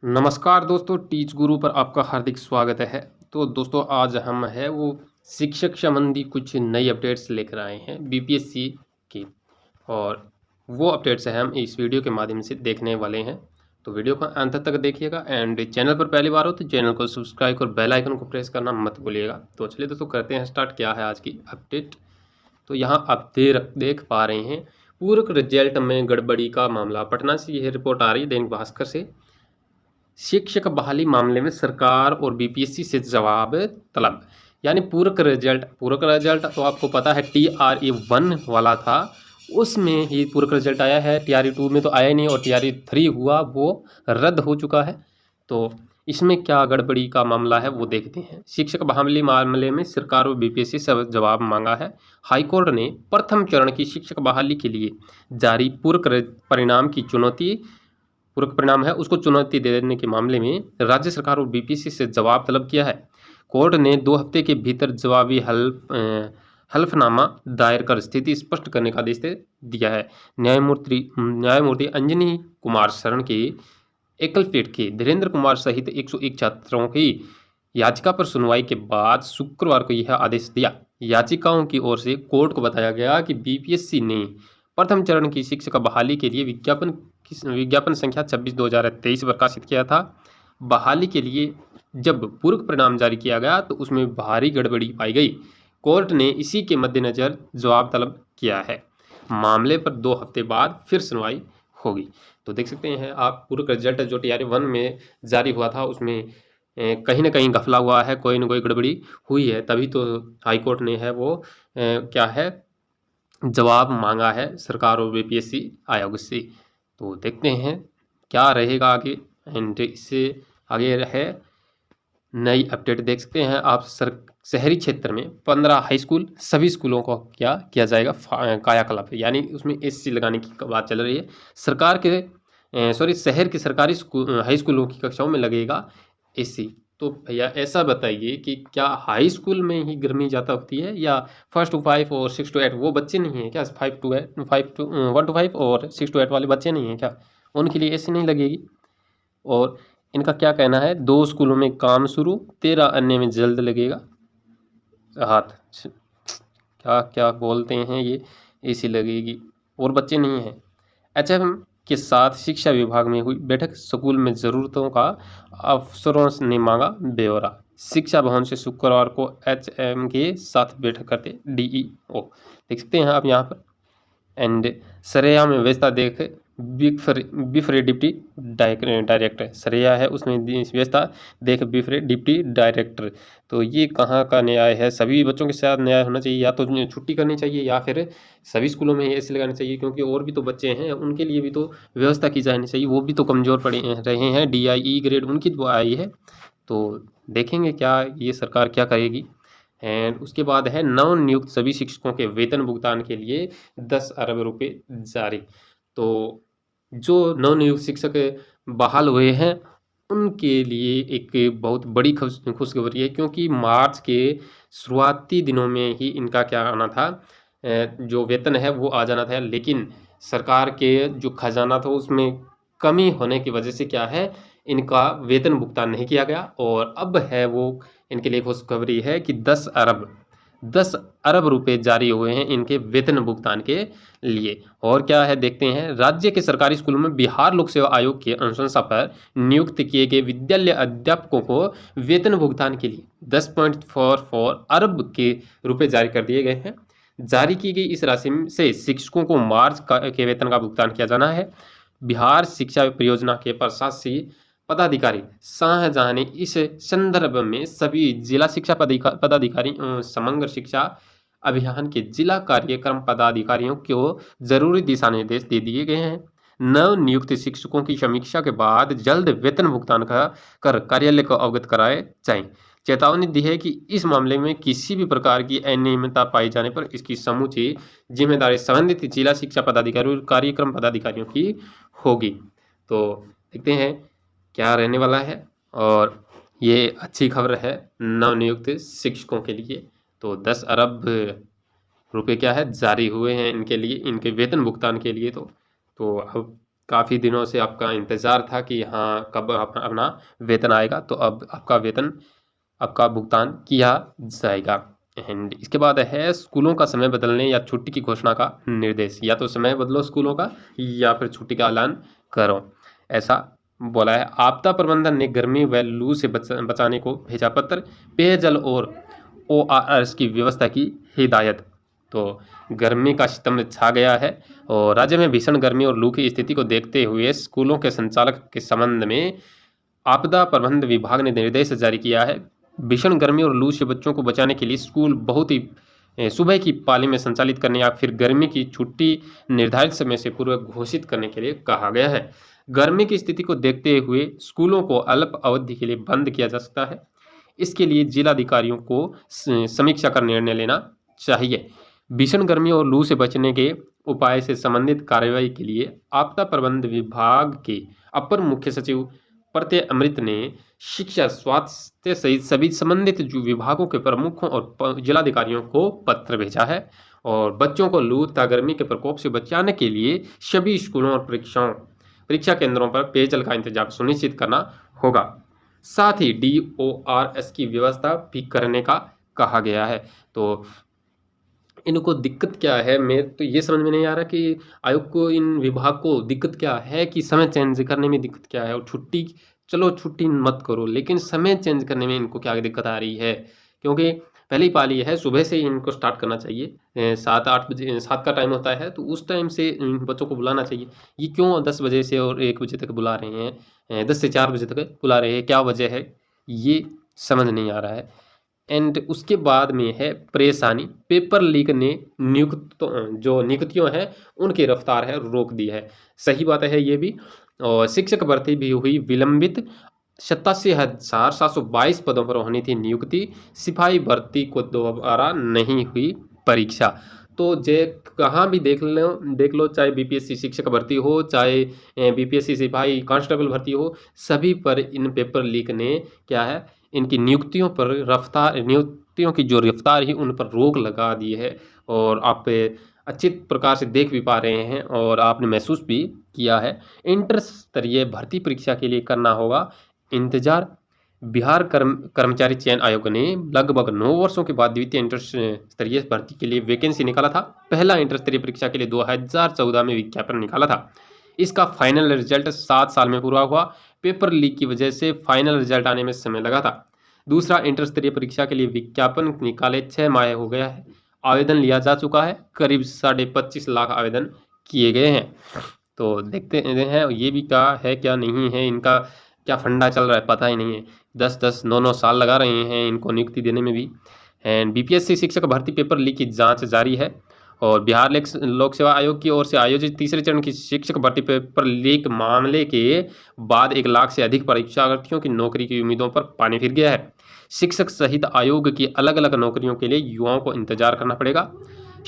नमस्कार दोस्तों, टीच गुरु पर आपका हार्दिक स्वागत है। तो दोस्तों आज हम है वो शिक्षक संबंधी कुछ नई अपडेट्स लेकर आए हैं बीपीएससी की, और वो अपडेट्स हैं हम इस वीडियो के माध्यम से देखने वाले हैं। तो वीडियो को अंत तक देखिएगा एंड चैनल पर पहली बार हो तो चैनल को सब्सक्राइब और बेल आइकन को प्रेस करना मत भूलिएगा। तो चलिए दोस्तों करते हैं स्टार्ट, क्या है आज की अपडेट। तो यहाँ आप देख पा रहे हैं पूरक रिजल्ट में गड़बड़ी का मामला। पटना से यह रिपोर्ट आ रही है दैनिक भास्कर से। शिक्षक बहाली मामले में सरकार और बीपीएससी से जवाब तलब। यानी पूरक रिजल्ट तो आपको पता है TRE 1 वाला था, उसमें ही पूरक रिजल्ट आया है। TRE 2 में तो आया ही नहीं, और TRE 3 हुआ वो रद्द हो चुका है। तो इसमें क्या गड़बड़ी का मामला है वो देखते हैं। शिक्षक बहाली मामले में सरकार और बीपीएससी से जवाब मांगा है। हाईकोर्ट ने प्रथम चरण की शिक्षक बहाली के लिए जारी पूरक परिणाम है उसको चुनौती देने के मामले में राज्य सरकार और बीपीएससी से जवाब तलब किया है। कोर्ट ने 2 हफ्ते के भीतर जवाबी हल्फनामा दायर कर स्थिति स्पष्ट करने का आदेश दिया है। न्यायमूर्ति अंजनी कुमार शरण के एकलपीठ के धीरेन्द्र कुमार सहित 101 छात्रों की याचिका पर सुनवाई के बाद शुक्रवार को यह आदेश दिया। याचिकाओं की ओर से कोर्ट को बताया गया कि बीपीएससी ने प्रथम चरण की शिक्षक बहाली के लिए विज्ञापन संख्या 26/2023 प्रकाशित किया था। बहाली के लिए जब पूरक परिणाम जारी किया गया तो उसमें भारी गड़बड़ी पाई गई। कोर्ट ने इसी के मद्देनजर जवाब तलब किया है। मामले पर 2 हफ्ते बाद फिर सुनवाई होगी। तो देख सकते हैं आप, पूरक रिजल्ट जो TRE 1 में जारी हुआ था उसमें कहीं ना कहीं घपला हुआ है, कोई ना कोई गड़बड़ी हुई है, तभी तो हाईकोर्ट ने है वो क्या है जवाब मांगा है सरकार और बीपीएससी आयोग से। तो देखते हैं क्या रहेगा आगे। एंड इससे आगे है नई अपडेट देख सकते हैं आप। शहरी क्षेत्र में 15 हाई स्कूल, सभी स्कूलों को क्या किया जाएगा कायाकल्प, यानी उसमें एसी लगाने की बात चल रही है। शहर के सरकारी हाई स्कूलों की कक्षाओं में लगेगा एसी। तो भैया ऐसा बताइए कि क्या हाई स्कूल में ही गर्मी ज़्यादा होती है, या 1 to 5 और 6 to 8 वो बच्चे नहीं हैं क्या? 1 to 5 और 6 to 8 वाले बच्चे नहीं हैं क्या? उनके लिए एसी नहीं लगेगी। और इनका क्या कहना है, 2 स्कूलों में काम शुरू, 13 अन्य में जल्द लगेगा हाथ। क्या क्या बोलते हैं ये, एसी लगेगी और बच्चे नहीं हैं। HM के साथ शिक्षा विभाग में हुई बैठक, स्कूल में ज़रूरतों का अफसरों ने मांगा ब्यौरा। शिक्षा भवन से शुक्रवार को HM के साथ बैठक करते DEO। देख सकते हैं आप यहाँ पर। एंड सरेया में व्यवस्था देख बिफरे डिप्टी डायरेक्टर, सरेया है उसमें व्यवस्था देख बिफरे डिप्टी डायरेक्टर। तो ये कहाँ का न्याय है? सभी बच्चों के साथ न्याय होना चाहिए, या तो छुट्टी करनी चाहिए या फिर सभी स्कूलों में ऐसे लगानी चाहिए, क्योंकि और भी तो बच्चे हैं, उनके लिए भी तो व्यवस्था की जानी चाहिए। वो भी तो कमज़ोर पड़े रहे हैं, DIE ग्रेड उनकी तो आई है। तो देखेंगे क्या ये सरकार क्या करेगी। एंड उसके बाद है नव नियुक्त सभी शिक्षकों के वेतन भुगतान के लिए 10 अरब रुपए जारी। तो जो नव नियुक्त शिक्षक बहाल हुए हैं उनके लिए एक बहुत बड़ी खुशखबरी है, क्योंकि मार्च के शुरुआती दिनों में ही इनका क्या आना था, जो वेतन है वो आ जाना था, लेकिन सरकार के जो खजाना था उसमें कमी होने की वजह से क्या है, इनका वेतन भुगतान नहीं किया गया। और अब है वो इनके लिए खुशखबरी है कि 10 अरब रुपए जारी हुए हैं इनके वेतन भुगतान के लिए। और क्या है देखते हैं। राज्य के सरकारी स्कूलों में बिहार लोक सेवा आयोग की अनुशंसा पर नियुक्त किए गए विद्यालय अध्यापकों को वेतन भुगतान के लिए 10.44 अरब के रुपए जारी कर दिए गए हैं। जारी की गई इस राशि से शिक्षकों को मार्च के वेतन का भुगतान किया जाना है। बिहार शिक्षा परियोजना के प्रशासकीय पदाधिकारी शाहजहां ने इस संदर्भ में सभी जिला शिक्षा पदाधिकारी समग्र शिक्षा अभियान के जिला कार्यक्रम पदाधिकारियों को जरूरी दिशा निर्देश दे दिए गए हैं। नव नियुक्त शिक्षकों की समीक्षा के बाद जल्द वेतन भुगतान कर कार्यालय को अवगत कराए जाएं। चेतावनी दी है कि इस मामले में किसी भी प्रकार की अनियमितता पाई जाने पर इसकी समूची जिम्मेदारी संबंधित जिला शिक्षा पदाधिकारी और कार्यक्रम पदाधिकारियों की होगी। तो देखते हैं क्या रहने वाला है, और ये अच्छी खबर है नवनियुक्त शिक्षकों के लिए। तो 10 अरब रुपए क्या है जारी हुए हैं इनके लिए, इनके वेतन भुगतान के लिए। तो अब काफ़ी दिनों से आपका इंतज़ार था कि हाँ कब अपना वेतन आएगा, तो अब आपका वेतन आपका भुगतान किया जाएगा। एंड इसके बाद है स्कूलों का समय बदलने या छुट्टी की घोषणा का निर्देश। या तो समय बदलो स्कूलों का या फिर छुट्टी का ऐलान करो, ऐसा बोला है। आपदा प्रबंधन ने गर्मी व लू से बचाने को भेजा पत्र। पेयजल और ORS की व्यवस्था की हिदायत। तो गर्मी का सितम छा गया है और राज्य में भीषण गर्मी और लू की स्थिति को देखते हुए स्कूलों के संचालक के संबंध में आपदा प्रबंधन विभाग ने निर्देश जारी किया है। भीषण गर्मी और लू से बच्चों को बचाने के लिए स्कूल बहुत ही सुबह की पाली में संचालित करने या फिर गर्मी की छुट्टी निर्धारित समय से पूर्व घोषित करने के लिए कहा गया है। गर्मी की स्थिति को देखते हुए स्कूलों को अल्प अवधि के लिए बंद किया जा सकता है। इसके लिए जिलाधिकारियों को समीक्षा कर निर्णय लेना चाहिए। भीषण गर्मी और लू से बचने के उपाय से संबंधित कार्रवाई के लिए आपदा प्रबंधन विभाग के अपर मुख्य सचिव प्रत्यय अमृत ने शिक्षा, स्वास्थ्य सहित सभी संबंधित विभागों के प्रमुखों और जिलाधिकारियों को पत्र भेजा है और बच्चों को लू तथा गर्मी के प्रकोप से बचाने के लिए सभी स्कूलों और परीक्षा केंद्रों पर पेयजल का इंतजाम सुनिश्चित करना होगा। साथ ही DORS की व्यवस्था भी करने का कहा गया है। तो इनको दिक्कत क्या है, मैं तो ये समझ में नहीं आ रहा कि आयोग को, इन विभाग को दिक्कत क्या है, कि समय चेंज करने में दिक्कत क्या है। और छुट्टी, चलो छुट्टी मत करो, लेकिन समय चेंज करने में इनको क्या दिक्कत आ रही है। क्योंकि पहली पाली है, सुबह से ही इनको स्टार्ट करना चाहिए। 7-8 बजे 7 का टाइम होता है, तो उस टाइम से इन बच्चों को बुलाना चाहिए। ये क्यों 10 बजे से और 1 बजे तक बुला रहे हैं, 10 से 4 बजे तक बुला रहे हैं, क्या वजह है, ये समझ नहीं आ रहा है। एंड उसके बाद में है परेशानी। पेपर लीक ने नियुक्तियों हैं उनकी रफ्तार है रोक दी है। सही बात है ये भी। और शिक्षक भर्ती भी हुई विलंबित। 87,722 पदों पर होनी थी नियुक्ति। सिपाही भर्ती को दोबारा नहीं हुई परीक्षा। तो जे कहाँ भी देख लो, चाहे BPSC शिक्षक भर्ती हो, चाहे BPSC सिपाही कांस्टेबल भर्ती हो, सभी पर इन पेपर लीक ने क्या है, इनकी नियुक्तियों की जो रफ्तार है उन पर रोक लगा दी है। और आप अच्छी प्रकार से देख भी पा रहे हैं और आपने महसूस भी किया है। इंटर स्तरीय भर्ती परीक्षा के लिए करना होगा इंतजार। बिहार कर्मचारी चयन आयोग ने लगभग 9 वर्षों के बाद द्वितीय इंटर स्तरीय भर्ती के लिए वैकेंसी निकाला था। पहला इंटर स्तरीय परीक्षा के लिए 2014 में विज्ञापन निकाला था। इसका फाइनल रिजल्ट 7 साल में पूरा हुआ। पेपर लीक की वजह से फाइनल रिजल्ट आने में समय लगा था। दूसरा इंटर स्तरीय परीक्षा के लिए विज्ञापन निकाले 6 माह हो गया है। आवेदन लिया जा चुका है। करीब 25.5 लाख आवेदन किए गए हैं। तो देखते हैं ये भी क्या है क्या नहीं है, इनका क्या फंडा चल रहा है पता ही नहीं है। 10-10, 9-9 साल लगा रहे हैं इनको नियुक्ति देने में भी। एंड BPSC शिक्षक भर्ती पेपर लीक की जांच जारी है। और बिहार लोक सेवा आयोग की ओर से आयोजित तीसरे चरण की शिक्षक भर्ती पेपर लीक मामले के बाद 1 लाख से अधिक परीक्षार्थियों की नौकरी की उम्मीदों पर पानी फिर गया है। शिक्षक सहित आयोग की अलग अलग नौकरियों के लिए युवाओं को इंतजार करना पड़ेगा।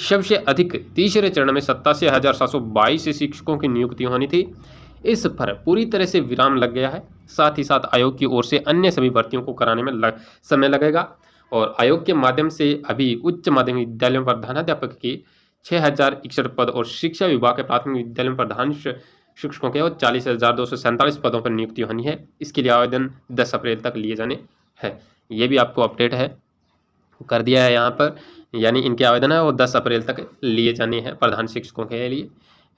सबसे अधिक तीसरे चरण में 87,722 शिक्षकों की नियुक्ति होनी थी। इस पर पूरी तरह से विराम लग गया है। साथ ही साथ आयोग की ओर से अन्य सभी भर्तियों को कराने में समय लगेगा। और आयोग के माध्यम से अभी उच्च माध्यमिक विद्यालयों में प्रधानाध्यापक की 6,061 पद और शिक्षा विभाग के प्राथमिक विद्यालयों में प्रधान शिक्षकों के और 40,247 पदों पर नियुक्ति होनी है। इसके लिए आवेदन 10 अप्रैल तक लिए जाने हैं। ये भी आपको अपडेट है, कर दिया है यहाँ पर, यानी इनके आवेदन है वो 10 अप्रैल तक लिए जाने हैं प्रधान शिक्षकों के लिए।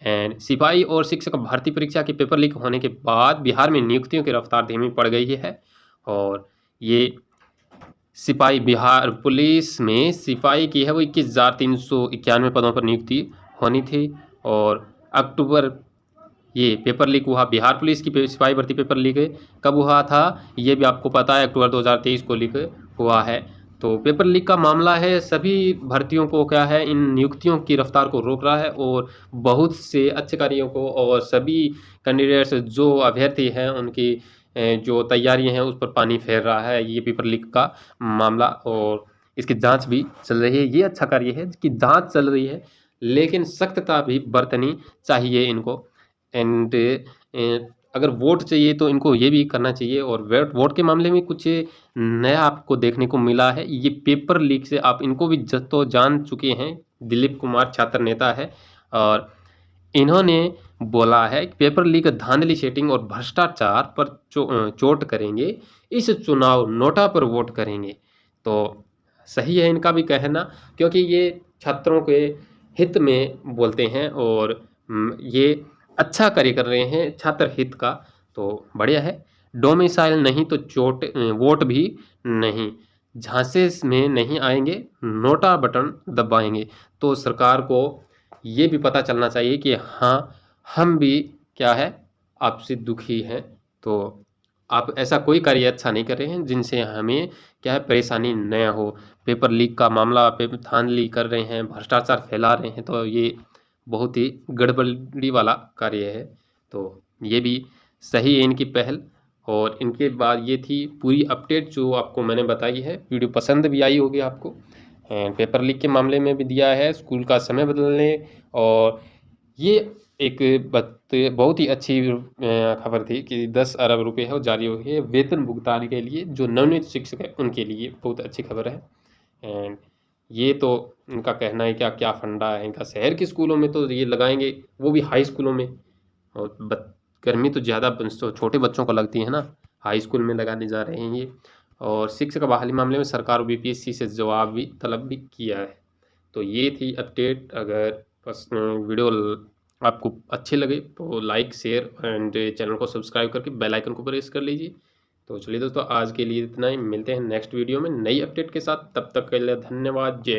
एंड सिपाही और शिक्षक भर्ती परीक्षा के पेपर लीक होने के बाद बिहार में नियुक्तियों की रफ्तार धीमी पड़ गई है। और ये सिपाही, बिहार पुलिस में सिपाही की है वो 21,391 पदों पर नियुक्ति होनी थी। और अक्टूबर ये पेपर लीक हुआ। बिहार पुलिस की सिपाही भर्ती पेपर लीक कब हुआ था ये भी आपको पता है, अक्टूबर 2023 को लीक हुआ है। तो पेपर लीक का मामला है, सभी भर्तियों को क्या है, इन नियुक्तियों की रफ्तार को रोक रहा है और बहुत से अच्छे कार्यों को और सभी कैंडिडेट्स जो अभ्यर्थी हैं उनकी जो तैयारियां हैं उस पर पानी फेर रहा है ये पेपर लीक का मामला। और इसकी जांच भी चल रही है। ये अच्छा कार्य है कि जांच चल रही है, लेकिन सख्तता भी बरतनी चाहिए इनको। एंड अगर वोट चाहिए तो इनको ये भी करना चाहिए। और वोट के मामले में कुछ नया आपको देखने को मिला है। ये पेपर लीक से आप इनको भी तो जान चुके हैं। दिलीप कुमार छात्र नेता है और इन्होंने बोला है कि पेपर लीक, धांधली, चीटिंग और भ्रष्टाचार पर चोट करेंगे, इस चुनाव नोटा पर वोट करेंगे। तो सही है इनका भी कहना, क्योंकि ये छात्रों के हित में बोलते हैं और ये अच्छा कार्य कर रहे हैं छात्र हित का, तो बढ़िया है। डोमिसाइल नहीं तो वोट भी नहीं, झांसे में नहीं आएंगे, नोटा बटन दबाएंगे। तो सरकार को ये भी पता चलना चाहिए कि हाँ, हम भी क्या है, आपसे दुखी हैं। तो आप ऐसा कोई कार्य अच्छा नहीं कर रहे हैं जिनसे हमें क्या है, परेशानी न हो। पेपर लीक का मामला, पेपर धांधली कर रहे हैं, भ्रष्टाचार फैला रहे हैं, तो ये बहुत ही गड़बड़ी वाला कार्य है। तो ये भी सही है इनकी पहल। और इनके बाद ये थी पूरी अपडेट जो आपको मैंने बताई है। वीडियो पसंद भी आई होगी आपको। पेपर लीक के मामले में भी दिया है, स्कूल का समय बदलने, और ये एक बहुत ही अच्छी खबर थी कि 10 अरब रुपए है वो जारी हो गए वेतन भुगतान के लिए। जो नवनियुक्त शिक्षक है उनके लिए बहुत अच्छी खबर है। एंड ये तो इनका कहना है क्या क्या फंडा है इनका, शहर के स्कूलों में तो ये लगाएंगे, वो भी हाई स्कूलों में। और गर्मी तो ज़्यादा छोटे बच्चों को लगती है ना, हाई स्कूल में लगाने जा रहे हैं ये। और शिक्षक बहाली मामले में सरकार बीपीएससी से जवाब भी तलब भी किया है। तो ये थी अपडेट। अगर बस वीडियो आपको अच्छे लगे तो लाइक, शेयर एंड चैनल को सब्सक्राइब करके बेल आइकन को प्रेस कर लीजिए। तो चलिए दोस्तों, आज के लिए इतना ही। मिलते हैं नेक्स्ट वीडियो में नई अपडेट के साथ। तब तक के लिए धन्यवाद। जय